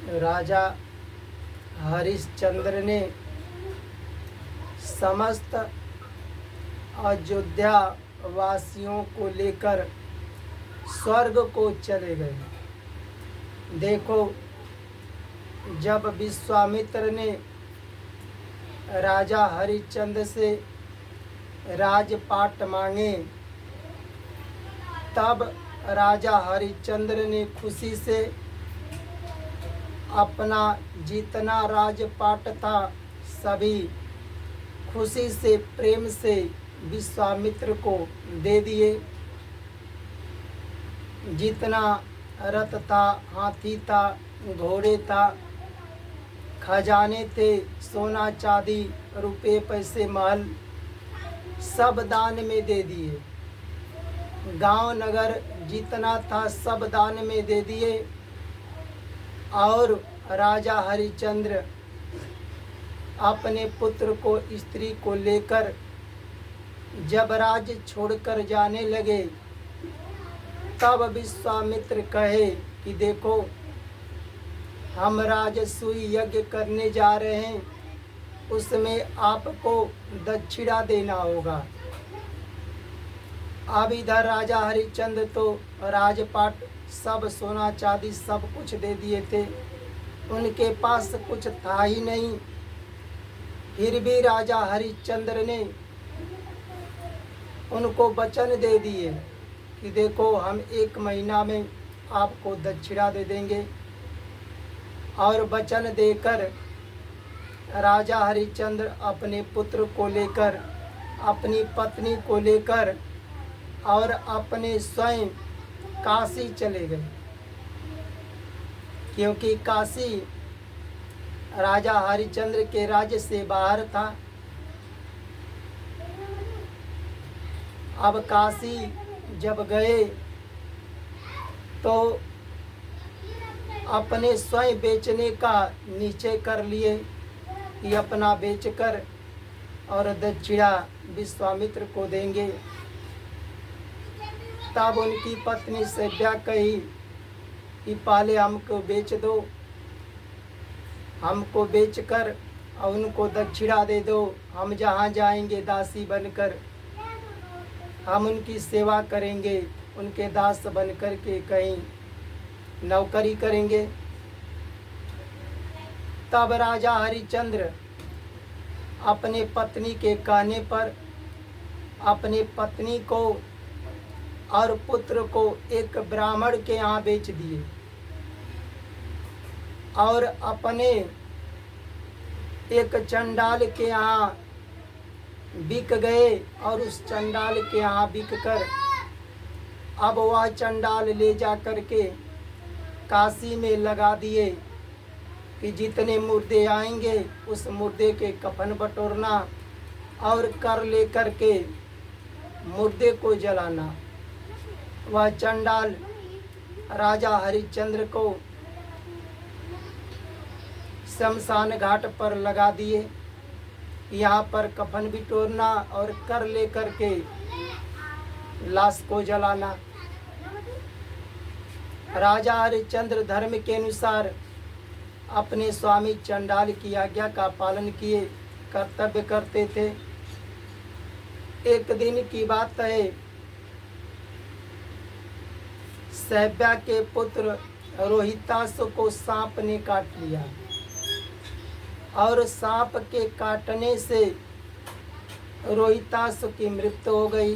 राजा हरिश्चंद्र ने समस्त अयोध्या वासियों को लेकर स्वर्ग को चले गए। देखो, जब विश्वामित्र ने राजा हरिश्चंद्र से राजपाट मांगे, तब राजा हरिश्चंद्र ने खुशी से अपना जितना राजपाट था सभी खुशी से प्रेम से विश्वामित्र को दे दिए। जितना रथ था, हाथी था, घोड़े था, खजाने थे, सोना चांदी, रुपए पैसे, महल सब दान में दे दिए। गांव नगर जितना था सब दान में दे दिए। और राजा हरिश्चंद्र अपने पुत्र को, स्त्री को लेकर जब राज्य छोड़कर जाने लगे, तब विश्वामित्र कहे कि देखो, हम राजसूय यज्ञ करने जा रहे हैं, उसमें आपको दक्षिणा देना होगा। अब इधर राजा हरिश्चंद्र तो राजपाट सब सोना चांदी सब कुछ दे दिए थे, उनके पास कुछ था ही नहीं। फिर भी राजा हरिश्चंद्र ने उनको वचन दे दिए कि देखो, हम 1 महीना में आपको दक्षिणा दे देंगे। और वचन देकर राजा हरिश्चंद्र अपने पुत्र को लेकर, अपनी पत्नी को लेकर और अपने स्वयं काशी चले गए, क्योंकि काशी राजा हरिश्चंद्र के राज्य से बाहर था। अब काशी जब गए तो अपने स्वयं बेचने का निश्चय कर लिए कि अपना बेचकर और दक्षिणा विश्वामित्र को देंगे। तब उनकी पत्नी सभ्या कही कि पहले हमको बेच दो, हमको बेचकर और उनको दक्षिणा दे दो। हम जहाँ जाएंगे दासी बनकर हम उनकी सेवा करेंगे, उनके दास बनकर के कहीं नौकरी करेंगे। तब राजा हरिश्चंद्र अपने पत्नी के कहने पर अपने पत्नी को और पुत्र को एक ब्राह्मण के यहाँ बेच दिए और अपने एक चंडाल के यहाँ बिक गए। और उस चंडाल के यहाँ बिक कर अब वह चंडाल ले जा कर के काशी में लगा दिए कि जितने मुर्दे आएंगे उस मुर्दे के कफन बटोरना और कर ले कर के मुर्दे को जलाना। वह चंडाल राजा हरिश्चंद्र को शमशान घाट पर लगा दिए। यहाँ पर कफन बिटोरना और कर ले कर के लाश को जलाना। राजा हरिश्चंद्र धर्म के अनुसार अपने स्वामी चंडाल की आज्ञा का पालन किए, कर्तव्य करते थे। एक दिन की बात है, सभ्या के पुत्र रोहितासु को सांप ने काट लिया और सांप के काटने से रोहितासु की मृत्यु हो गई।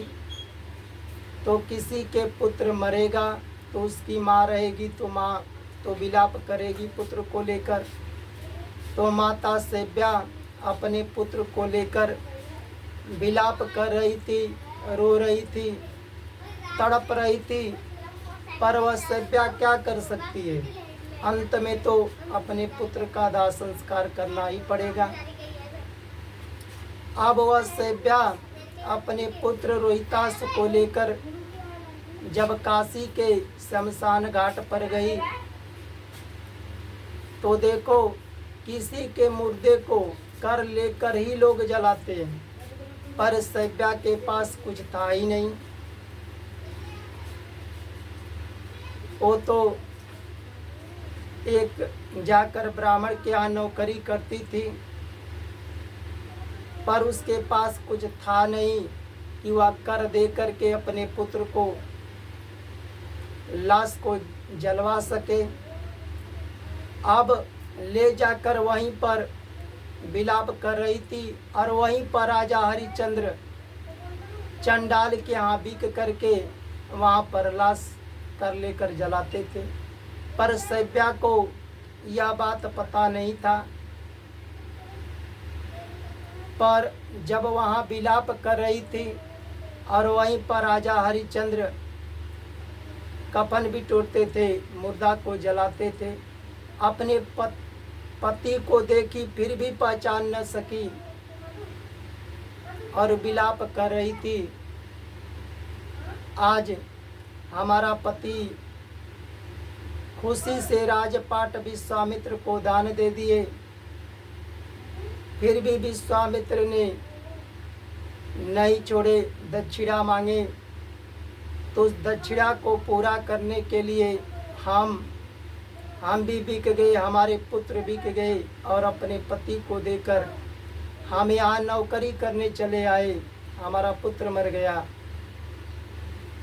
तो किसी के पुत्र मरेगा तो उसकी माँ रहेगी, तो माँ तो विलाप करेगी पुत्र को लेकर। तो माता सभ्या अपने पुत्र को लेकर विलाप कर रही थी, रो रही थी, तड़प रही थी, पर वह सभ्या क्या कर सकती है। अंत में तो अपने पुत्र का दाह संस्कार करना ही पड़ेगा। अब वह सभ्या अपने पुत्र रोहितासु को लेकर जब काशी के शमशान घाट पर गई तो देखो, किसी के मुर्दे को कर लेकर ही लोग जलाते हैं, पर सभ्या के पास कुछ था ही नहीं। वो तो एक जाकर ब्राह्मण के यहाँ नौकरी करती थी, पर उसके पास कुछ था नहीं कि वह कर दे करके अपने पुत्र को लाश को जलवा सके। अब ले जाकर वहीं पर विलाप कर रही थी और वहीं पर राजा हरिश्चंद्र चंडाल के यहाँ बिक करके वहाँ पर लाश कर लेकर जलाते थे। पर सैब्या को यह बात पता नहीं था। पर जब वहाँ विलाप कर रही थी और वहीं पर राजा हरिश्चंद्र कफन भी तोड़ते थे, मुर्दा को जलाते थे, अपने पति को देखी फिर भी पहचान न सकी और विलाप कर रही थी, आज हमारा पति खुशी से राजपाट विश्वामित्र को दान दे दिए। फिर भी विश्वामित्र ने नहीं छोड़े, दक्षिणा मांगे। तो उस दक्षिणा को पूरा करने के लिए हम भी बिक गए, हमारे पुत्र बिक गए और अपने पति को देकर हम यहाँ नौकरी करने चले आए। हमारा पुत्र मर गया।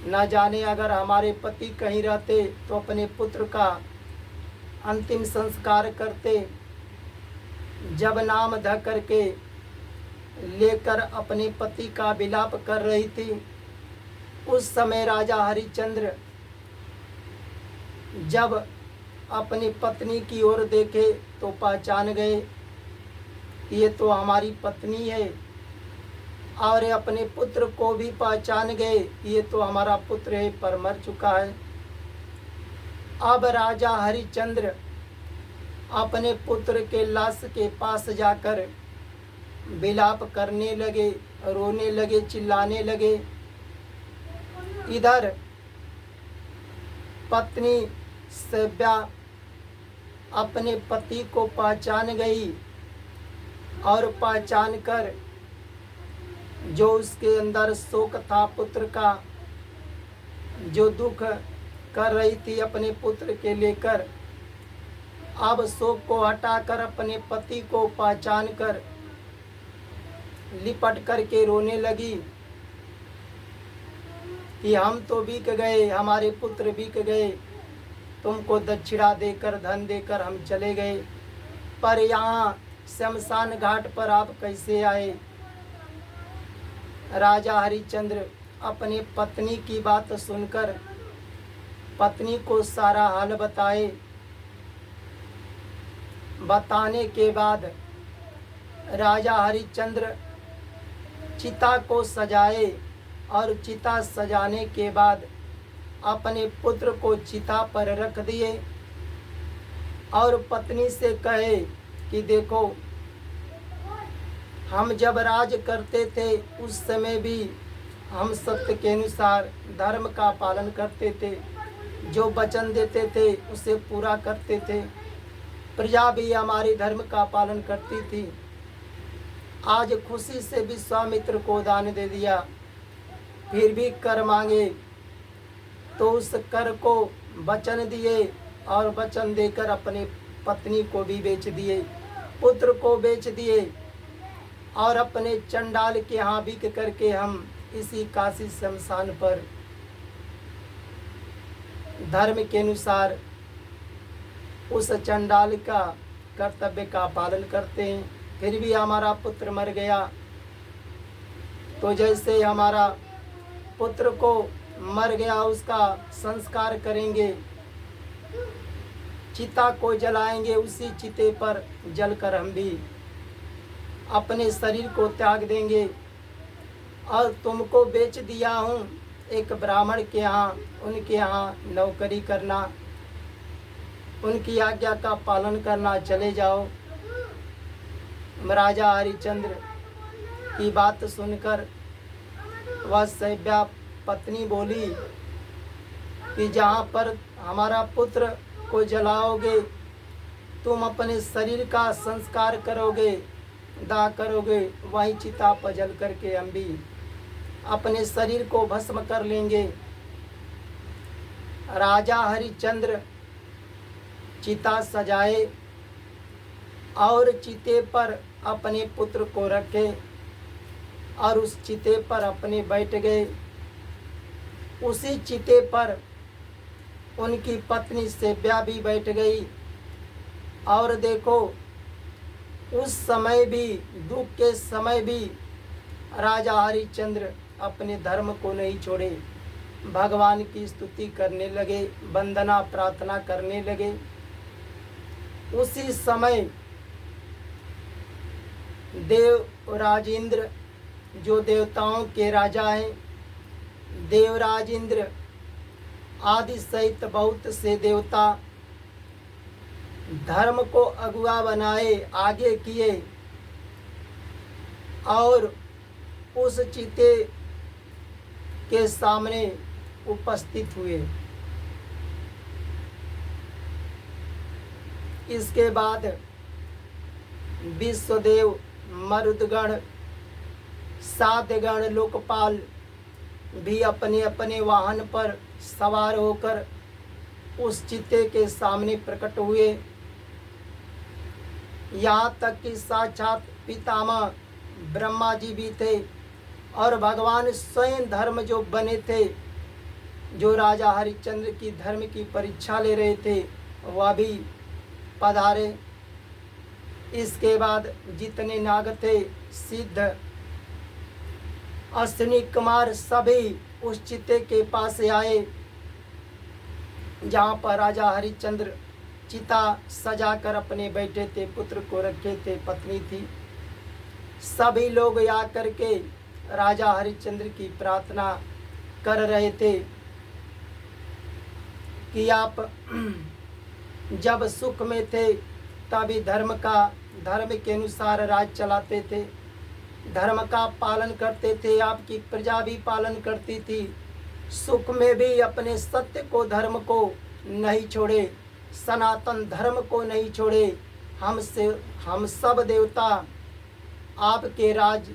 न जाने अगर हमारे पति कहीं रहते तो अपने पुत्र का अंतिम संस्कार करते। जब नाम ध करके लेकर अपने पति का विलाप कर रही थी, उस समय राजा हरिश्चंद्र जब अपनी पत्नी की ओर देखे तो पहचान गए, ये तो हमारी पत्नी है, और अपने पुत्र को भी पहचान गए, ये तो हमारा पुत्र है पर मर चुका है। अब राजा हरिश्चंद्र अपने पुत्र के लाश के पास जाकर विलाप करने लगे, रोने लगे, चिल्लाने लगे। इधर पत्नी सैब्या अपने पति को पहचान गई और पहचान कर जो उसके अंदर शोक था पुत्र का, जो दुख कर रही थी अपने पुत्र के लेकर, अब शोक को हटाकर अपने पति को पहचान कर लिपट करके रोने लगी कि हम तो बिक गए, हमारे पुत्र बिक गए, तुमको दक्षिणा देकर धन देकर हम चले गए, पर यहाँ शमशान घाट पर आप कैसे आए। राजा हरिश्चंद्र अपने पत्नी की बात सुनकर पत्नी को सारा हाल बताने के बाद राजा हरिश्चंद्र चिता को सजाए और चिता सजाने के बाद अपने पुत्र को चिता पर रख दिए और पत्नी से कहे कि देखो, हम जब राज करते थे उस समय भी हम सत्य के अनुसार धर्म का पालन करते थे, जो वचन देते थे उसे पूरा करते थे, प्रजा भी हमारे धर्म का पालन करती थी। आज खुशी से विश्वामित्र को दान दे दिया, फिर भी कर मांगे तो उस कर को वचन दिए और वचन देकर अपने पत्नी को भी बेच दिए, पुत्र को बेच दिए और अपने चंडाल के यहाँ बिक करके हम इसी काशी शमशान पर धर्म के अनुसार उस चंडाल का कर्तव्य का पालन करते हैं। फिर भी हमारा पुत्र मर गया, तो जैसे हमारा पुत्र को मर गया उसका संस्कार करेंगे, चिता को जलाएंगे, उसी चिते पर जलकर हम भी अपने शरीर को त्याग देंगे। और तुमको बेच दिया हूँ एक ब्राह्मण के यहाँ, उनके यहाँ नौकरी करना, उनकी आज्ञा का पालन करना, चले जाओ। राजा हरिश्चंद्र की बात सुनकर वह सैब्या पत्नी बोली कि जहाँ पर हमारा पुत्र को जलाओगे, तुम अपने शरीर का संस्कार करोगे, दाह करोगे, वहीं चिता पर जल करके हम भी अपने शरीर को भस्म कर लेंगे। राजा हरिश्चंद्र चिता सजाए और चिते पर अपने पुत्र को रखे और उस चिते पर अपने बैठ गए। उसी चिते पर उनकी पत्नी सेव्या भी बैठ गई। और देखो, उस समय भी, दुख के समय भी राजा हरिश्चंद्र अपने धर्म को नहीं छोड़े, भगवान की स्तुति करने लगे, वंदना प्रार्थना करने लगे। उसी समय देवराज इंद्र, जो देवताओं के राजा हैं, देवराज इंद्र आदि सहित बहुत से देवता धर्म को अगुआ बनाए, आगे किए और उस चिते के सामने उपस्थित हुए। इसके बाद विश्वदेव, मरुदगण, साध्यगण, लोकपाल भी अपने अपने वाहन पर सवार होकर उस चिते के सामने प्रकट हुए। यहाँ तक कि साक्षात पितामह ब्रह्मा जी भी थे और भगवान स्वयं धर्म जो बने थे, जो राजा हरिश्चंद्र की धर्म की परीक्षा ले रहे थे, वह भी पधारे। इसके बाद जितने नाग थे, सिद्ध, अश्विनी कुमार, सभी उस चिते के पास आए जहाँ पर राजा हरिश्चंद्र चिता सजाकर अपने बैठे थे, पुत्र को रखे थे, पत्नी थी। सभी लोग आकर के राजा हरिश्चंद्र की प्रार्थना कर रहे थे कि आप जब सुख में थे तभी धर्म के अनुसार राज चलाते थे, धर्म का पालन करते थे, आपकी प्रजा भी पालन करती थी। सुख में भी अपने सत्य को, धर्म को नहीं छोड़े, सनातन धर्म को नहीं छोड़े। हम सब देवता आपके राज,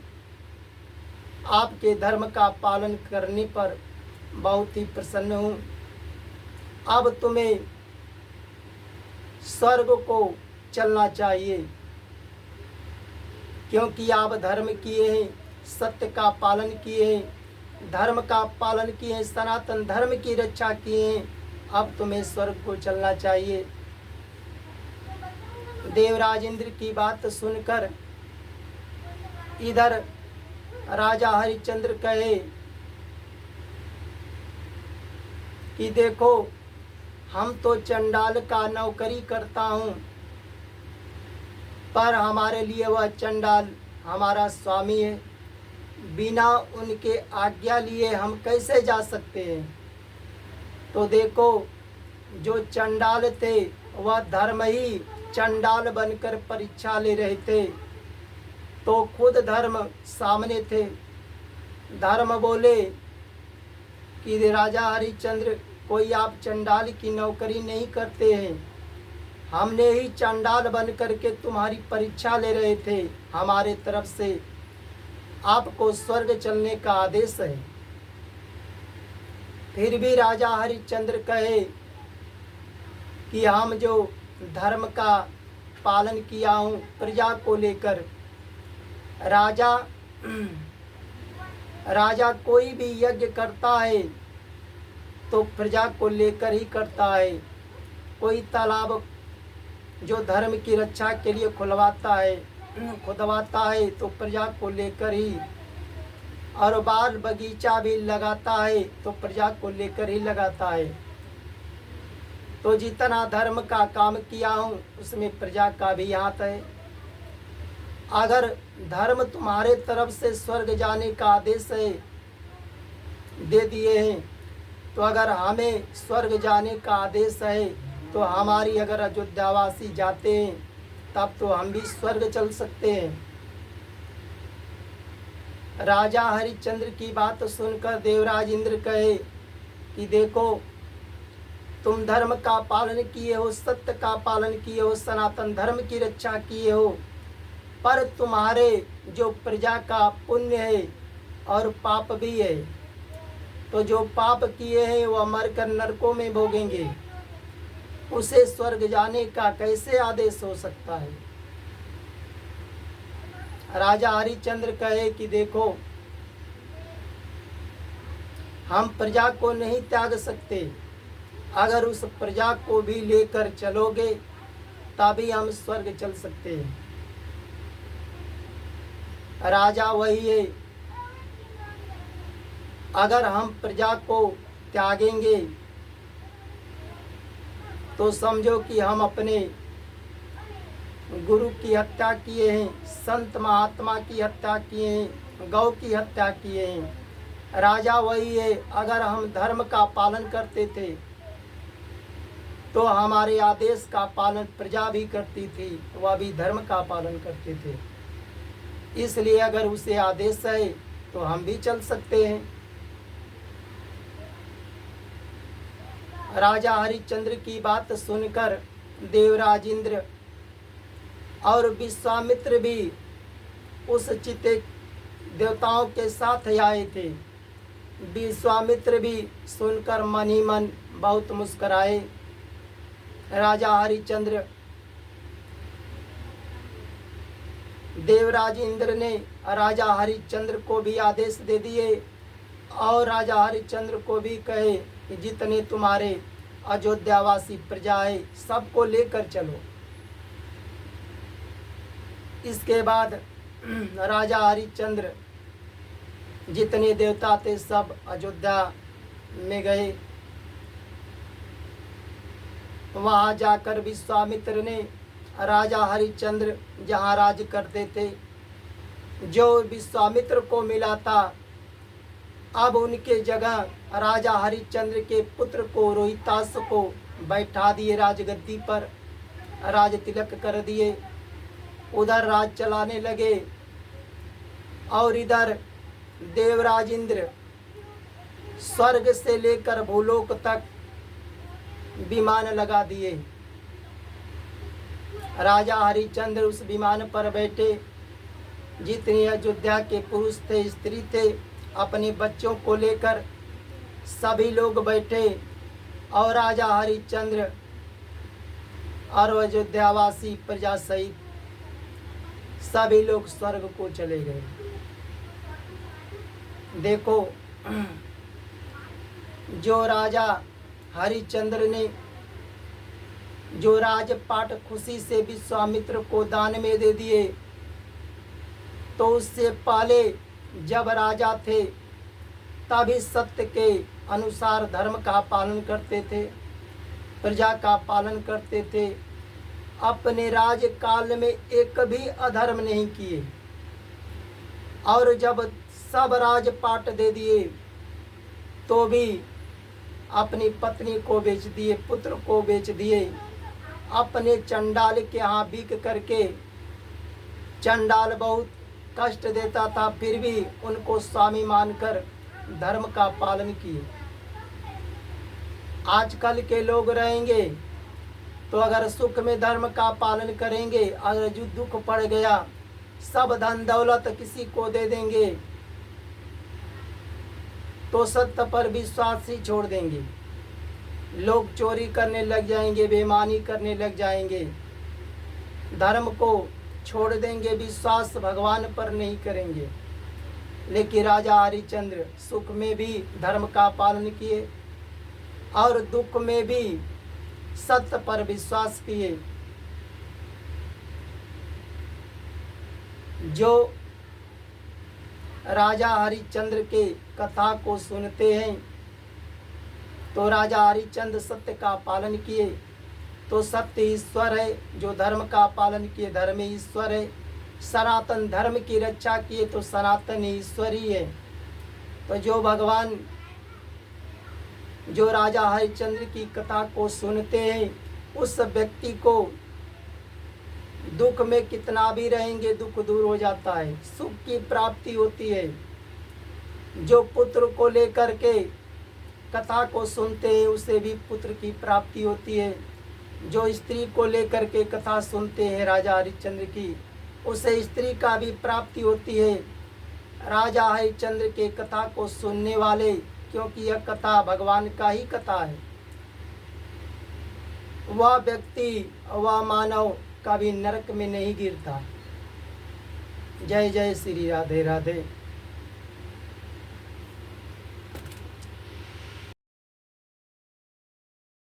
आपके धर्म का पालन करने पर बहुत ही प्रसन्न हूँ। अब तुम्हें स्वर्ग को चलना चाहिए, क्योंकि आप धर्म किए हैं, सत्य का पालन किए हैं, धर्म का पालन किए हैं, सनातन धर्म की रक्षा किए हैं। अब तुम्हें स्वर्ग को चलना चाहिए। देवराज इंद्र की बात सुनकर इधर राजा हरिश्चंद्र कहे कि देखो, हम तो चंडाल का नौकरी करता हूँ, पर हमारे लिए वह चंडाल हमारा स्वामी है। बिना उनके आज्ञा लिए हम कैसे जा सकते हैं? तो देखो, जो चंडाल थे वह धर्म ही चंडाल बनकर परीक्षा ले रहे थे, तो खुद धर्म सामने थे। धर्म बोले कि राजा हरिश्चंद्र, कोई आप चंडाल की नौकरी नहीं करते हैं, हमने ही चंडाल बन करके तुम्हारी परीक्षा ले रहे थे। हमारे तरफ से आपको स्वर्ग चलने का आदेश है। फिर भी राजा हरिश्चंद्र कहे कि हम जो धर्म का पालन किया हूँ प्रजा को लेकर, राजा कोई भी यज्ञ करता है तो प्रजा को लेकर ही करता है। कोई तालाब जो धर्म की रक्षा के लिए खुदवाता है तो प्रजा को लेकर ही, और बाग बगीचा भी लगाता है तो प्रजा को लेकर ही लगाता है। तो जितना धर्म का काम किया हूँ उसमें प्रजा का भी हाथ है। अगर धर्म तुम्हारे तरफ से स्वर्ग जाने का आदेश है, दे दिए हैं, तो अगर हमें स्वर्ग जाने का आदेश है तो हमारी अगर अयोध्यावासी जाते हैं तब तो हम भी स्वर्ग चल सकते हैं। राजा हरिश्चंद्र की बात सुनकर देवराज इंद्र कहे कि देखो, तुम धर्म का पालन किए हो, सत्य का पालन किए हो, सनातन धर्म की रक्षा किए हो, पर तुम्हारे जो प्रजा का पुण्य है और पाप भी है, तो जो पाप किए हैं वह मरकर नरकों में भोगेंगे। उसे स्वर्ग जाने का कैसे आदेश हो सकता है। राजा हरिश्चंद्र कहे कि देखो, हम प्रजा को नहीं त्याग सकते, अगर उस प्रजा को भी लेकर चलोगे तभी हम स्वर्ग चल सकते हैं। राजा वही है, अगर हम प्रजा को त्यागेंगे तो समझो कि हम अपने गुरु की हत्या किए हैं, संत महात्मा की हत्या किए हैं, गौ की हत्या किए हैं। राजा वही है, अगर हम धर्म का पालन करते थे तो हमारे आदेश का पालन प्रजा भी करती थी, वह भी धर्म का पालन करते थे। इसलिए अगर उसे आदेश है तो हम भी चल सकते हैं। राजा हरिश्चंद्र की बात सुनकर देवराज इंद्र और विश्वामित्र भी उस चिते देवताओं के साथ आए थे। विश्वामित्र भी सुनकर मन ही मन बहुत मुस्कुराए। राजा हरिश्चंद्र, देवराज इंद्र ने राजा हरिश्चंद्र को भी आदेश दे दिए और राजा हरिश्चंद्र को भी कहे कि जितने तुम्हारे अयोध्यावासी प्रजा है सबको लेकर चलो। इसके बाद राजा हरिश्चंद्र जितने देवता थे सब अयोध्या में गए। वहाँ जाकर विश्वामित्र ने राजा हरिश्चंद्र जहाँ राज करते थे, जो विश्वामित्र को मिला था, अब उनके जगह राजा हरिश्चंद्र के पुत्र को रोहितास को बैठा दिए राजगद्दी पर, राज तिलक कर दिए। उधर राज चलाने लगे और इधर देवराज इंद्र स्वर्ग से लेकर भूलोक तक विमान लगा दिए। राजा हरिश्चंद्र उस विमान पर बैठे, जितने अयोध्या के पुरुष थे स्त्री थे अपने बच्चों को लेकर सभी लोग बैठे और राजा हरिश्चंद्र और अयोध्यावासी प्रजा सहित सभी लोग स्वर्ग को चले गए। देखो, जो राजा हरिश्चंद्र ने जो राजपाट खुशी से विश्वामित्र को दान में दे दिए, तो उससे पहले जब राजा थे तभी सत्य के अनुसार धर्म का पालन करते थे, प्रजा का पालन करते थे, अपने राजकाल में एक भी अधर्म नहीं किए। और जब सब राजपाट दे दिए तो भी अपनी पत्नी को बेच दिए, पुत्र को बेच दिए, अपने चंडाल के यहाँ बिक करके। चंडाल बहुत कष्ट देता था फिर भी उनको स्वामी मानकर धर्म का पालन किए। आजकल के लोग रहेंगे तो अगर सुख में धर्म का पालन करेंगे, अगर जो दुख पड़ गया सब धन दौलत किसी को दे देंगे तो सत्य पर विश्वास ही छोड़ देंगे। लोग चोरी करने लग जाएंगे, बेईमानी करने लग जाएंगे, धर्म को छोड़ देंगे, विश्वास भगवान पर नहीं करेंगे। लेकिन राजा हरिश्चंद्र सुख में भी धर्म का पालन किए और दुख में भी सत्य पर विश्वास किए। जो राजा हरिश्चंद्र के कथा को सुनते हैं तो राजा हरिश्चंद्र सत्य का पालन किए तो सत्य ईश्वर है, जो धर्म का पालन किए धर्म ईश्वर है, सनातन धर्म की रक्षा किए तो सनातन ईश्वर ही है। तो जो भगवान जो राजा हरिश्चंद्र की कथा को सुनते हैं उस व्यक्ति को दुख में कितना भी रहेंगे दुख दूर हो जाता है, सुख की प्राप्ति होती है। जो पुत्र को लेकर के कथा को सुनते हैं उसे भी पुत्र की प्राप्ति होती है। जो स्त्री को लेकर के कथा सुनते हैं राजा हरिश्चंद्र की, उसे स्त्री का भी प्राप्ति होती है। राजा हरिश्चंद्र के कथा को सुनने वाले, क्योंकि यह कथा भगवान का ही कथा है, वह व्यक्ति, वह मानव कभी नरक में नहीं गिरता। जय जय श्री राधे राधे।